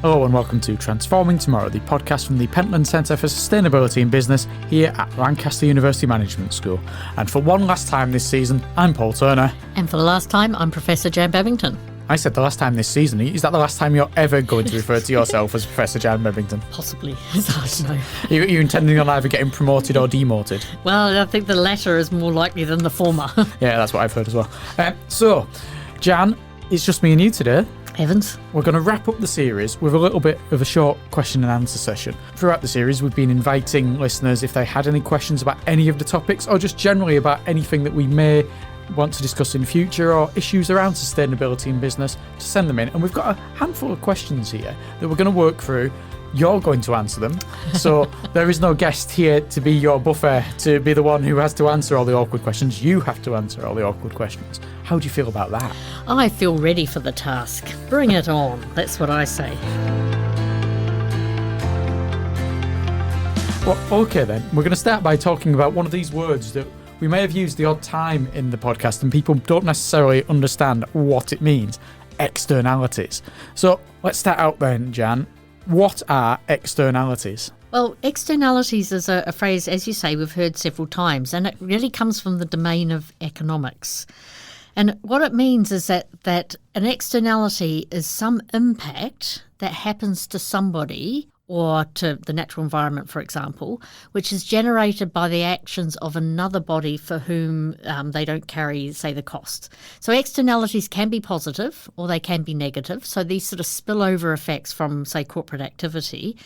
Hello and welcome to Transforming Tomorrow, the podcast from the Pentland Centre for Sustainability in Business here at Lancaster University Management School. And for one last time this season, I'm Paul Turner. And for the last time, I'm Professor Jan Babington. I said the last time this season. Is that the last time you're ever going to refer to yourself as Professor Jan Babington? Possibly. It's hard to know. Are you intending on either getting promoted or demoted? Well, I think the latter is more likely than the former. Yeah, that's what I've heard as well. So, Jan, it's just me and you today. Evans. We're going to wrap up the series with a little bit of a short question and answer session. Throughout the series, we've been inviting listeners, if they had any questions about any of the topics or just generally about anything that we may want to discuss in future or issues around sustainability in business, to send them in. And we've got a handful of questions here that we're going to work through. You're going to answer them. So there is no guest here to be your buffer, to be the one who has to answer all the awkward questions. You have to answer all the awkward questions. How do you feel about that? I feel ready for the task. Bring it on. That's what I say. Well, okay then. We're going to start by talking about one of these words that we may have used the odd time in the podcast and people don't necessarily understand what it means. Externalities. So let's start out then, Jan. What are externalities? Well, externalities is a phrase, as you say, we've heard several times, and it really comes from the domain of economics. And what it means is that an externality is some impact that happens to somebody or to the natural environment, for example, which is generated by the actions of another body for whom they don't carry, say, the cost. So externalities can be positive or they can be negative. So these sort of spillover effects from, say, corporate activity.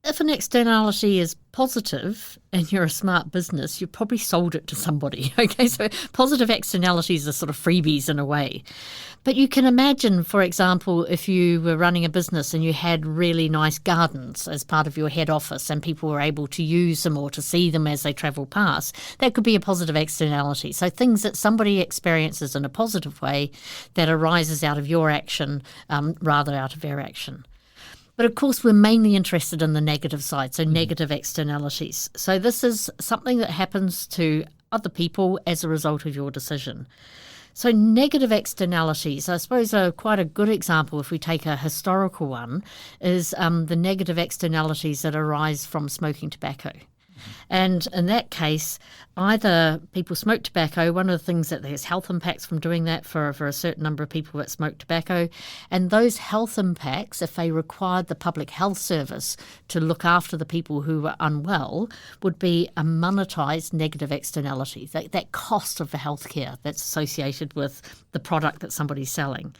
If an externality is positive and you're a smart business, you've probably sold it to somebody. Okay, so positive externalities are sort of freebies in a way. But you can imagine, for example, if you were running a business and you had really nice gardens as part of your head office and people were able to use them or to see them as they travel past, that could be a positive externality. So things that somebody experiences in a positive way that arises out of your action rather out of their action. But of course, we're mainly interested in the negative side, so negative externalities. So this is something that happens to other people as a result of your decision. So negative externalities, I suppose quite a good example, if we take a historical one, is the negative externalities that arise from smoking tobacco. And in that case, either people smoke tobacco, one of the things that there's health impacts from doing that for a certain number of people that smoke tobacco, and those health impacts, if they required the public health service to look after the people who were unwell, would be a monetised negative externality, that cost of the healthcare that's associated with the product that somebody's selling.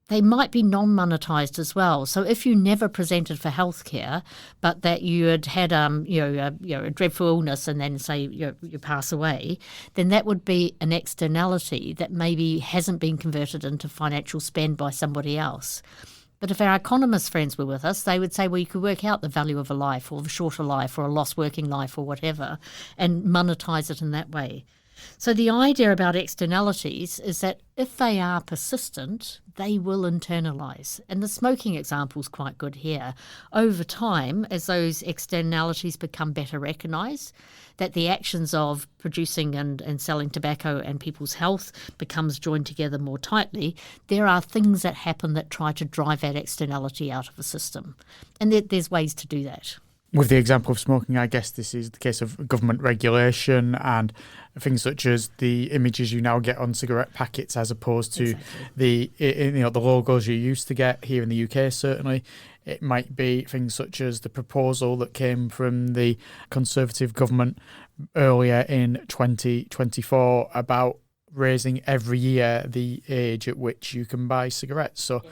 They might be non-monetised as well. So if you never presented for healthcare, but that you had a dreadful illness and then say you pass away, then that would be an externality that maybe hasn't been converted into financial spend by somebody else. But if our economist friends were with us, they would say, well, you could work out the value of a life or of a shorter life or a lost working life or whatever and monetise it in that way. So the idea about externalities is that if they are persistent, they will internalise. And the smoking example is quite good here. Over time, as those externalities become better recognised, that the actions of producing and selling tobacco and people's health becomes joined together more tightly, there are things that happen that try to drive that externality out of the system. And there's ways to do that. With the example of smoking, I guess this is the case of government regulation and things such as the images you now get on cigarette packets as opposed to the logos you used to get here in the UK, certainly. It might be things such as the proposal that came from the Conservative government earlier in 2024 about raising every year the age at which you can buy cigarettes. So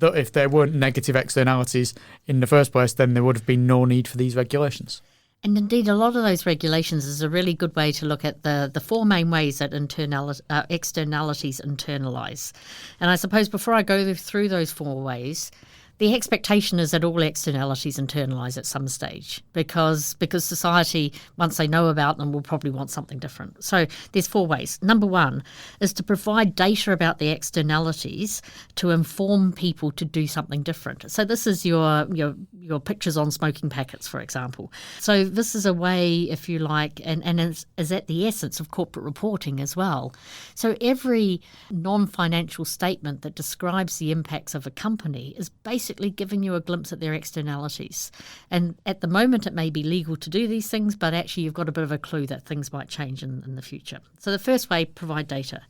if there weren't negative externalities in the first place, then there would have been no need for these regulations. And indeed, a lot of those regulations is a really good way to look at the four main ways that externalities internalise. And I suppose before I go through those four ways, the expectation is that all externalities internalise at some stage because society, once they know about them, will probably want something different. So there's four ways. Number one is to provide data about the externalities to inform people to do something different. So this is your pictures on smoking packets, for example. So this is a way, if you like, and is at the essence of corporate reporting as well. So every non-financial statement that describes the impacts of a company is basically basically giving you a glimpse at their externalities. And at the moment, it may be legal to do these things, but actually you've got a bit of a clue that things might change in the future. So the first way, provide data.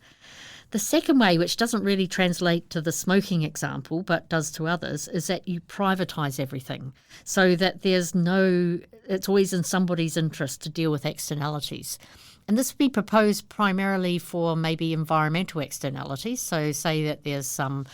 The second way, which doesn't really translate to the smoking example, but does to others, is that you privatise everything so that it's always in somebody's interest to deal with externalities. And this would be proposed primarily for maybe environmental externalities. So say that there's some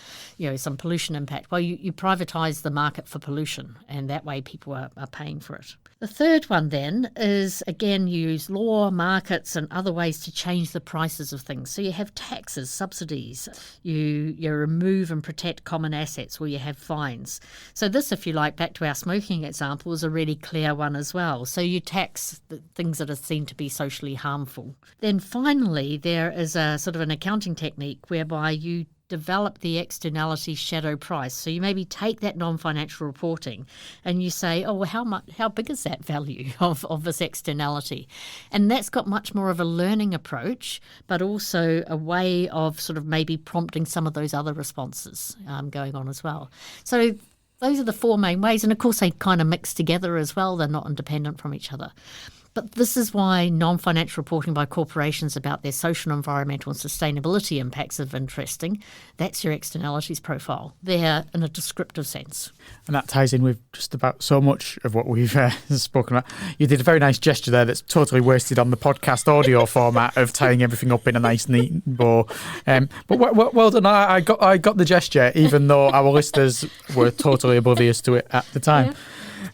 pollution impact. Well, you privatise the market for pollution, and that way people are paying for it. The third one then is, again, use law, markets and other ways to change the prices of things. So you have taxes, subsidies, you remove and protect common assets, or you have fines. So this, if you like, back to our smoking example, is a really clear one as well. So you tax the things that are seen to be socially harmful. Then finally, there is a sort of an accounting technique whereby you develop the externality shadow price. So you maybe take that non-financial reporting and you say, oh, well, how big is that value of this externality? And that's got much more of a learning approach, but also a way of sort of maybe prompting some of those other responses going on as well. So those are the four main ways. And of course, they kind of mix together as well. They're not independent from each other. But this is why non-financial reporting by corporations about their social, environmental and sustainability impacts is interesting. That's your externalities profile. They're in a descriptive sense. And that ties in with just about so much of what we've spoken about. You did a very nice gesture there that's totally wasted on the podcast audio format of tying everything up in a nice, neat bow. But well done. I got the gesture, even though our listeners were totally oblivious to it at the time. Yeah.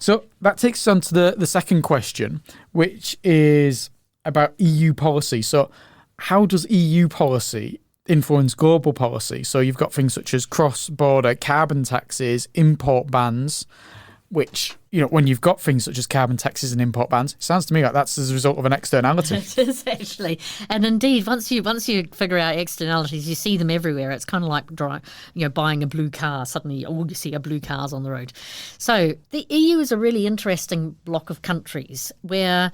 So that takes us on to the second question, which is about EU policy. So how does EU policy influence global policy? So you've got things such as cross-border carbon taxes, import bans, which, when you've got things such as carbon taxes and import bans, it sounds to me like that's as a result of an externality. It is actually. And indeed, once you figure out externalities, you see them everywhere. It's kind of like buying a blue car. Suddenly all you see are blue cars on the road. So the EU is a really interesting block of countries where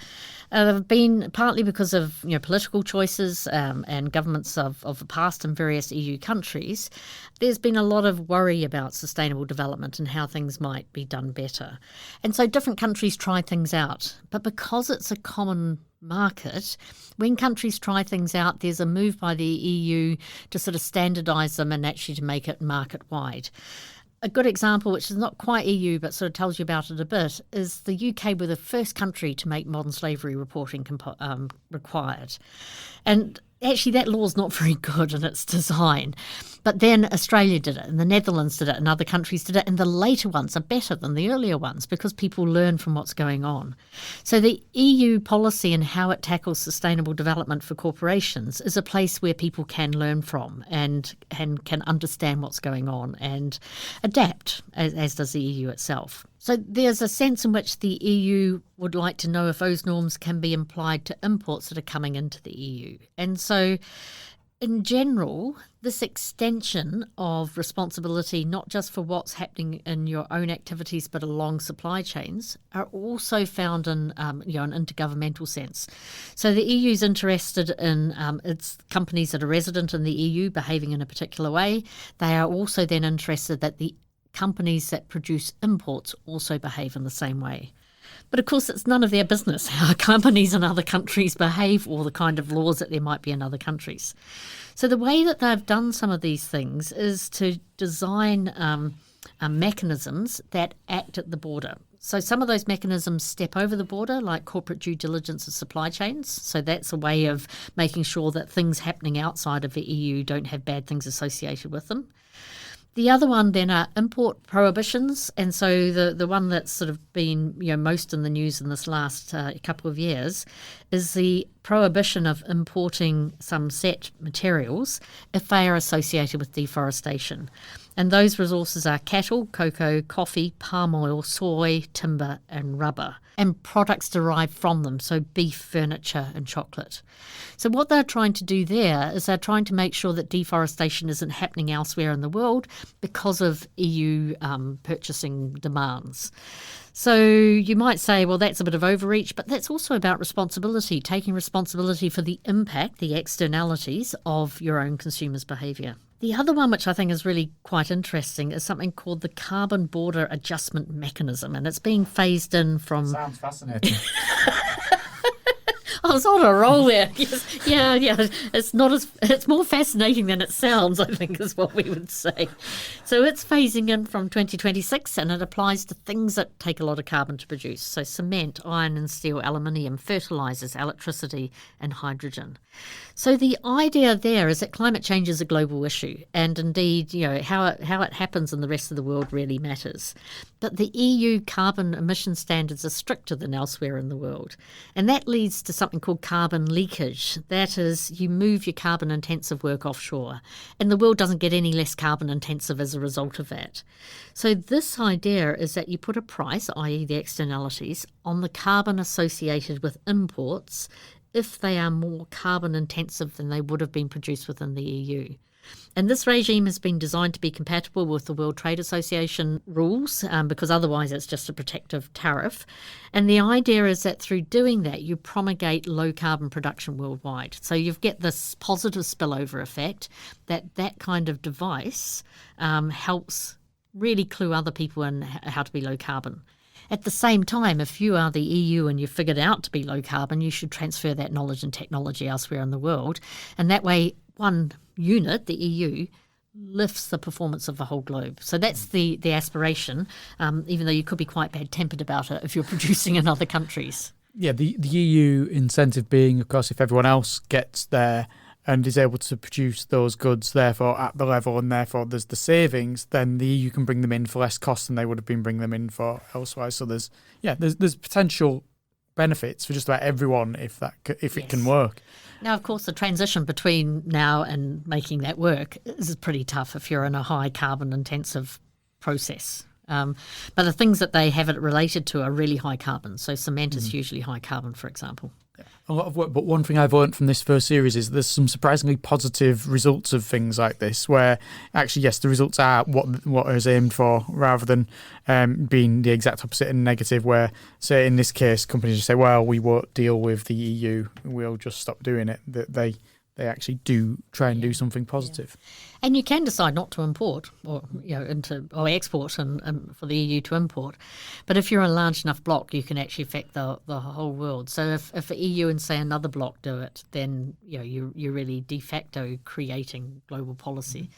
they've been, partly because of political choices and governments of the past in various EU countries, there's been a lot of worry about sustainable development and how things might be done better. And so different countries try things out. But because it's a common market, when countries try things out, there's a move by the EU to sort of standardise them and actually to make it market-wide. A good example, which is not quite EU but sort of tells you about it a bit, is the UK were the first country to make modern slavery reporting required. And actually that law's not very good in its design. But then Australia did it, and the Netherlands did it, and other countries did it, and the later ones are better than the earlier ones because people learn from what's going on. So the EU policy and how it tackles sustainable development for corporations is a place where people can learn from and can understand what's going on and adapt, as does the EU itself. So there's a sense in which the EU would like to know if those norms can be applied to imports that are coming into the EU. And so in general, this extension of responsibility, not just for what's happening in your own activities, but along supply chains, are also found in an intergovernmental sense. So the EU is interested in its companies that are resident in the EU behaving in a particular way. They are also then interested that the companies that produce imports also behave in the same way. But of course, it's none of their business how companies in other countries behave or the kind of laws that there might be in other countries. So the way that they've done some of these things is to design mechanisms that act at the border. So some of those mechanisms step over the border, like corporate due diligence of supply chains. So that's a way of making sure that things happening outside of the EU don't have bad things associated with them. The other one then are import prohibitions, and so the one that's sort of been most in the news in this last couple of years is the prohibition of importing some set materials if they are associated with deforestation. And those resources are cattle, cocoa, coffee, palm oil, soy, timber and rubber, and products derived from them, so beef, furniture and chocolate. So what they're trying to do there is they're trying to make sure that deforestation isn't happening elsewhere in the world because of EU purchasing demands. So you might say, well, that's a bit of overreach, but that's also about responsibility, taking responsibility for the impact, the externalities of your own consumers' behaviour. The other one, which I think is really quite interesting, is something called the Carbon Border Adjustment Mechanism, and it's being phased in from... Sounds fascinating. I was on a roll there. Yes. Yeah. It's more fascinating than it sounds, I think, is what we would say. So it's phasing in from 2026, and it applies to things that take a lot of carbon to produce. So cement, iron and steel, aluminium, fertilizers, electricity, and hydrogen. So the idea there is that climate change is a global issue, and indeed, how it happens in the rest of the world really matters. But the EU carbon emission standards are stricter than elsewhere in the world, and that leads to something called carbon leakage. That is, you move your carbon-intensive work offshore, and the world doesn't get any less carbon-intensive as a result of that. So this idea is that you put a price, i.e. the externalities, on the carbon associated with imports if they are more carbon-intensive than they would have been produced within the EU. And this regime has been designed to be compatible with the World Trade Association rules, because otherwise it's just a protective tariff. And the idea is that through doing that, you promulgate low carbon production worldwide. So you get this positive spillover effect that kind of device helps really clue other people in how to be low carbon. At the same time, if you are the EU and you've figured out to be low carbon, you should transfer that knowledge and technology elsewhere in the world. And that way, one unit, the EU, lifts the performance of the whole globe. So that's the aspiration, even though you could be quite bad-tempered about it if you're producing in other countries. Yeah, the EU incentive being, of course, if everyone else gets there and is able to produce those goods, therefore, at the level, and therefore there's the savings, then the EU can bring them in for less cost than they would have been bringing them in for elsewhere. So there's potential benefits for just about everyone if it can work. Now, of course, the transition between now and making that work is pretty tough if you're in a high carbon-intensive process. But the things that they have it related to are really high carbon. So cement is hugely high carbon, for example. Yeah. A lot of work, but one thing I've learned from this first series is there's some surprisingly positive results of things like this, where actually, yes, the results are what is aimed for, rather than being the exact opposite and negative, where, say, in this case, companies just say, well, we won't deal with the EU, we'll just stop doing it. That they actually do try and do something positive. Yeah. And you can decide not to import or export and for the EU to import. But if you're a large enough bloc, you can actually affect the whole world. So if the EU and, say, another bloc do it, then you're really de facto creating global policy.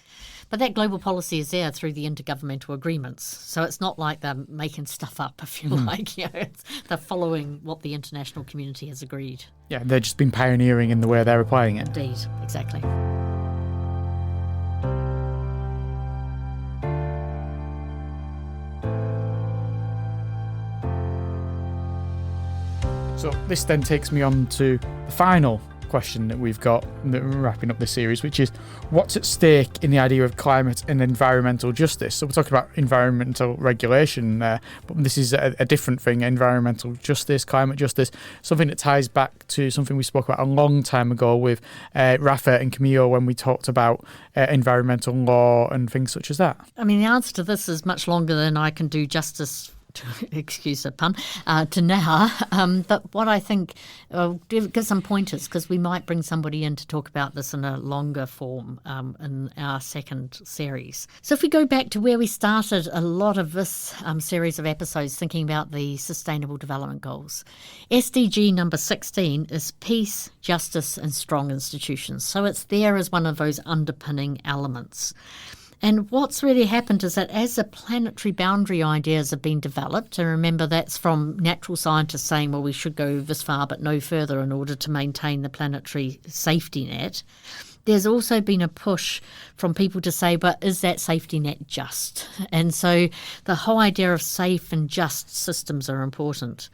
But that global policy is there through the intergovernmental agreements. So it's not like they're making stuff up, if you like. They're following what the international community has agreed. Yeah, they've just been pioneering in the way they're applying it. Indeed, exactly. So this then takes me on to the final question that we've got wrapping up this series, which is what's at stake in the idea of climate and environmental justice? So we're talking about environmental regulation, but this is a different thing, environmental justice, climate justice, something that ties back to something we spoke about a long time ago with Rafa and Camille when we talked about environmental law and things such as that. I mean, the answer to this is much longer than I can do justice excuse the pun, to now. But what I think, give some pointers, because we might bring somebody in to talk about this in a longer form in our second series. So if we go back to where we started a lot of this series of episodes, thinking about the Sustainable Development Goals, SDG number 16 is peace, justice and strong institutions. So it's there as one of those underpinning elements. And what's really happened is that as the planetary boundary ideas have been developed, and remember that's from natural scientists saying, well, we should go this far but no further in order to maintain the planetary safety net, there's also been a push from people to say, but is that safety net just? And so the whole idea of safe and just systems are important.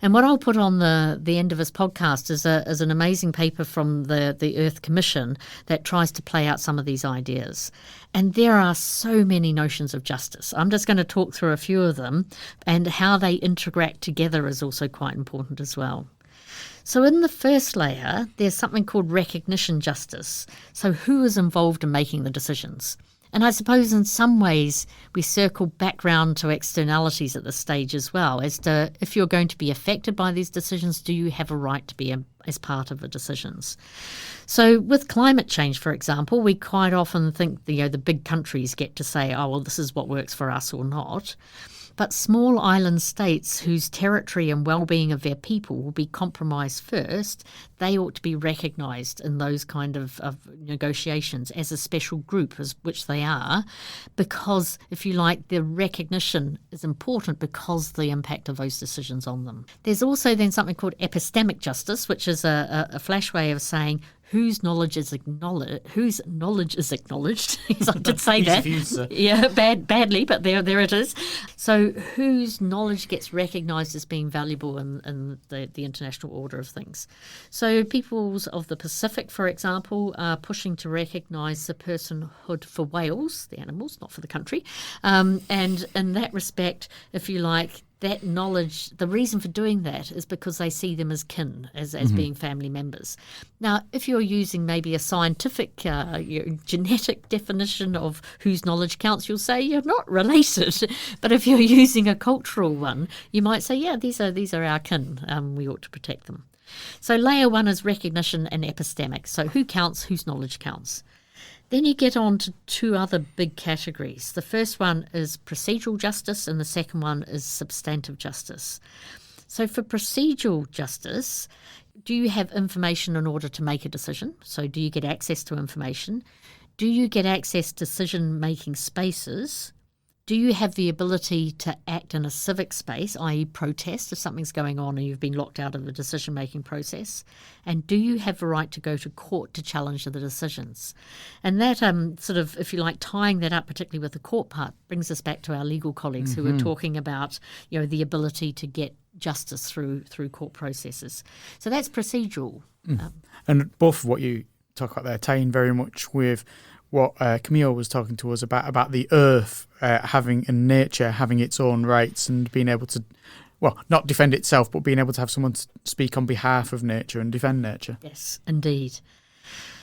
And what I'll put on the end of this podcast is an amazing paper from the Earth Commission that tries to play out some of these ideas. And there are so many notions of justice. I'm just going to talk through a few of them, and how they interact together is also quite important as well. So in the first layer, there's something called recognition justice. So who is involved in making the decisions? And I suppose in some ways we circle back round to externalities at this stage as well, as to if you're going to be affected by these decisions, do you have a right to be as part of the decisions. So with climate change, for example, we quite often think the big countries get to say, oh, well, this is what works for us or not. But small island states whose territory and well-being of their people will be compromised first, they ought to be recognised in those kind of negotiations as a special group, which they are, because, if you like, the recognition is important because of the impact of those decisions on them. There's also then something called epistemic justice, which is a flash way of saying whose knowledge is acknowledged. Yes, I did say that. Yeah, badly, but there it is. So whose knowledge gets recognised as being valuable in the international order of things. So peoples of the Pacific, for example, are pushing to recognise the personhood for whales, the animals, not for the country. And in that respect, if you like, that knowledge, the reason for doing that is because they see them as kin, as being family members. Now, if you're using maybe a scientific genetic definition of whose knowledge counts, you'll say you're not related. But if you're using a cultural one, you might say, yeah, these are our kin. We ought to protect them. So layer one is recognition and epistemic. So who counts, whose knowledge counts. Then you get on to two other big categories. The first one is procedural justice and the second one is substantive justice. So for procedural justice, do you have information in order to make a decision? So do you get access to information? Do you get access to decision-making spaces? Do you have the ability to act in a civic space, i.e. protest if something's going on and you've been locked out of the decision-making process? And do you have the right to go to court to challenge the decisions? And that sort of, if you like, tying that up, particularly with the court part, brings us back to our legal colleagues who are talking about, the ability to get justice through court processes. So that's procedural. And both of what you talk about there tie in very much with what Camille was talking to us about the earth having and nature having its own rights and being able to, well, not defend itself, but being able to have someone speak on behalf of nature and defend nature. Yes, indeed.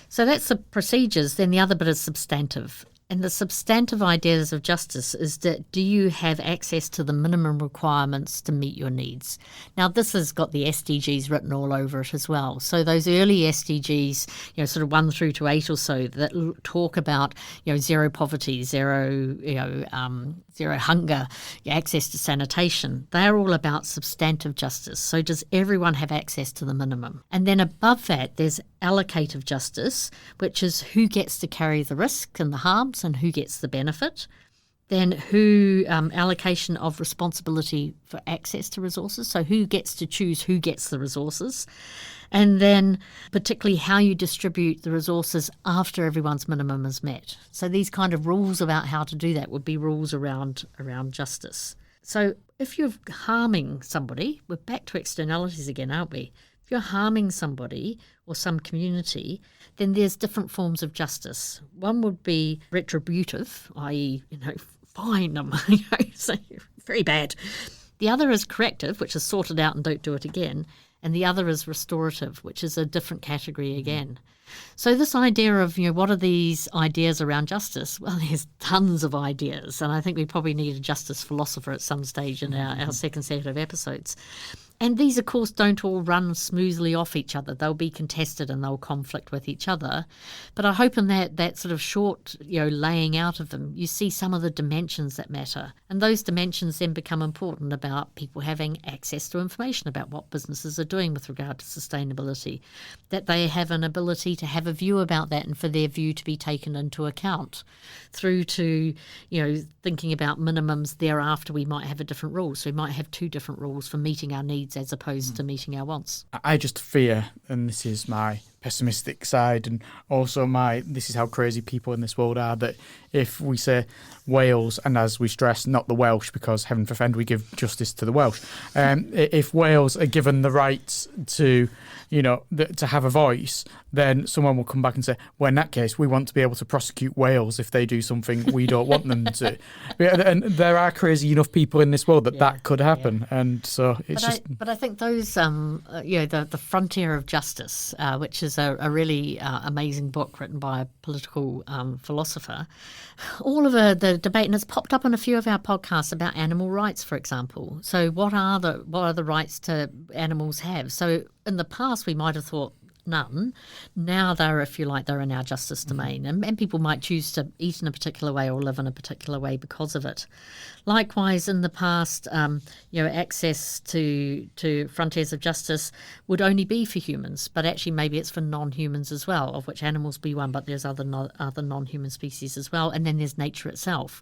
So that's the procedures. Then the other bit is substantive. And the substantive ideas of justice is that do you have access to the minimum requirements to meet your needs? Now, this has got the SDGs written all over it as well. So those early SDGs, sort of 1 through to 8 or so, that talk about, zero poverty, zero hunger, access to sanitation, they're all about substantive justice. So does everyone have access to the minimum? And then above that, there's allocative justice, which is who gets to carry the risk and the harms and who gets the benefit. Then allocation of responsibility for access to resources, so who gets to choose who gets the resources. And then particularly how you distribute the resources after everyone's minimum is met. So these kind of rules about how to do that would be rules around justice. So if you're harming somebody, we're back to externalities again, aren't we? If you're harming somebody or some community, then there's different forms of justice. One would be retributive, i.e., fine them, so very bad. The other is corrective, which is sort it out and don't do it again. And the other is restorative, which is a different category again. So this idea of, what are these ideas around justice? Well, there's tons of ideas, and I think we probably need a justice philosopher at some stage in our second set of episodes. And these, of course, don't all run smoothly off each other. They'll be contested and they'll conflict with each other. But I hope in that sort of short, laying out of them, you see some of the dimensions that matter. And those dimensions then become important about people having access to information about what businesses are doing with regard to sustainability, that they have an ability to have a view about that and for their view to be taken into account, through to, thinking about minimums thereafter. We might have a different rule. So we might have 2 different rules for meeting our needs as opposed to meeting our wants. I just fear, and this is my pessimistic side and also this is how crazy people in this world are, that if we say Wales, and as we stress, not the Welsh, because heaven forfend we give justice to the Welsh, if Wales are given the right to to have a voice, then someone will come back and say, well, in that case, we want to be able to prosecute Wales if they do something we don't want them to. And there are crazy enough people in this world that could happen. Yeah. And so it's But I think those, the frontier of justice, which is is a really amazing book written by a political philosopher. All of the debate, and it's popped up in a few of our podcasts about animal rights, for example. So what are the rights to animals have? So in the past, we might have thought none. Now they're, if you like, they're in our justice domain, and people might choose to eat in a particular way or live in a particular way because of it. Likewise, in the past, access to frontiers of justice would only be for humans, but actually maybe it's for non-humans as well, of which animals be one, but there's other non-human species as well, and then there's nature itself.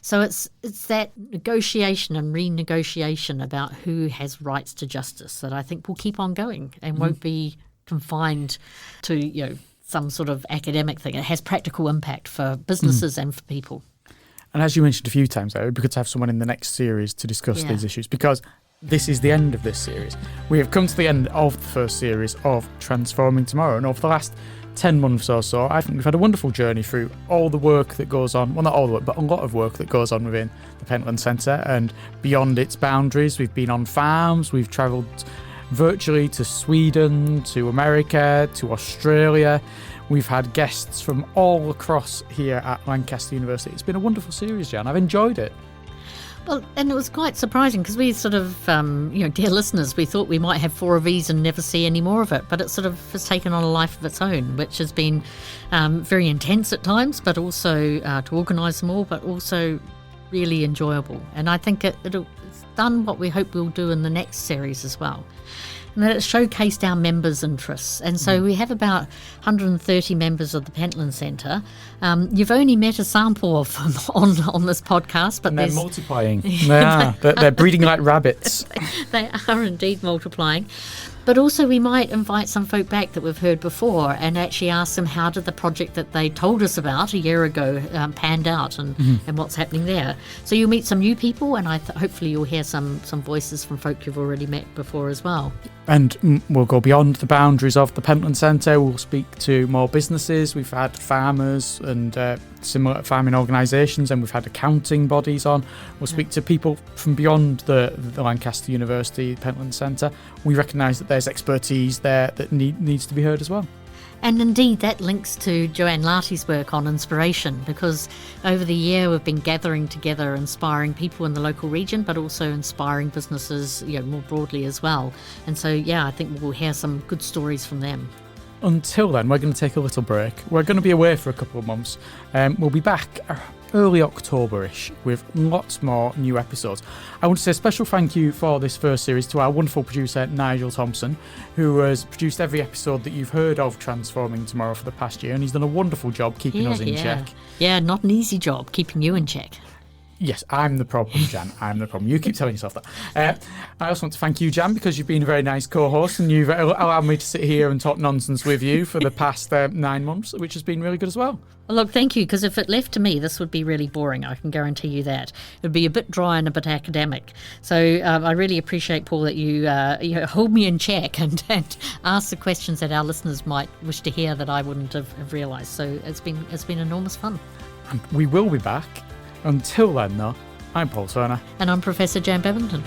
So it's that negotiation and renegotiation about who has rights to justice that I think will keep on going and won't be confined to some sort of academic thing. It has practical impact for businesses and for people. And as you mentioned a few times, though, it'd be good to have someone in the next series to discuss these issues, because this is the end of this series. We have come to the end of the first series of Transforming Tomorrow, and over the last 10 months or so, I think we've had a wonderful journey through all the work that goes on, well, not all the work, but a lot of work that goes on within the Pentland Centre and beyond its boundaries. We've been on farms, we've travelled virtually to Sweden, to America, to Australia. We've had guests from all across here at Lancaster University. It's been a wonderful series, Jan. I've enjoyed it. Well, and it was quite surprising because we sort of, dear listeners, we thought we might have 4 of these and never see any more of it, but it sort of has taken on a life of its own, which has been very intense at times, but also to organise them all, but also really enjoyable. And I think it's done what we hope we'll do in the next series as well. And that it's showcased our members' interests. And so we have about 130 members of the Pentland Centre. You've only met a sample of them on this podcast. But and they're multiplying. They're breeding like rabbits. They are indeed multiplying. But also we might invite some folk back that we've heard before and actually ask them how did the project that they told us about a year ago panned out and what's happening there. So you'll meet some new people, and hopefully you'll hear some voices from folk you've already met before as well. And we'll go beyond the boundaries of the Pentland Centre. We'll speak to more businesses. We've had farmers and similar farming organisations, and we've had accounting bodies on. We'll speak to people from beyond the Lancaster University, Pentland Centre. We recognise that there's expertise there that needs to be heard as well. And indeed, that links to Joanne Larty's work on inspiration, because over the year we've been gathering together, inspiring people in the local region, but also inspiring businesses, more broadly as well. And so, I think we'll hear some good stories from them. Until then, we're going to take a little break. We're going to be away for a couple of months. We'll be back early October-ish with lots more new episodes. I want to say a special thank you for this first series to our wonderful producer Nigel Thompson, who has produced every episode that you've heard of Transforming Tomorrow for the past year, and he's done a wonderful job keeping us in check. Yeah, not an easy job keeping you in check. Yes, I'm the problem, Jan. I'm the problem. You keep telling yourself that. I also want to thank you, Jan, because you've been a very nice co-host and you've allowed me to sit here and talk nonsense with you for the past 9 months, which has been really good as well. Well, look, thank you, because if it left to me, this would be really boring. I can guarantee you that. It would be a bit dry and a bit academic. So I really appreciate, Paul, that you hold me in check and ask the questions that our listeners might wish to hear that I wouldn't have realised. So it's been enormous fun. And we will be back. Until then, though, I'm Paul Turner. And I'm Professor Jan Babington.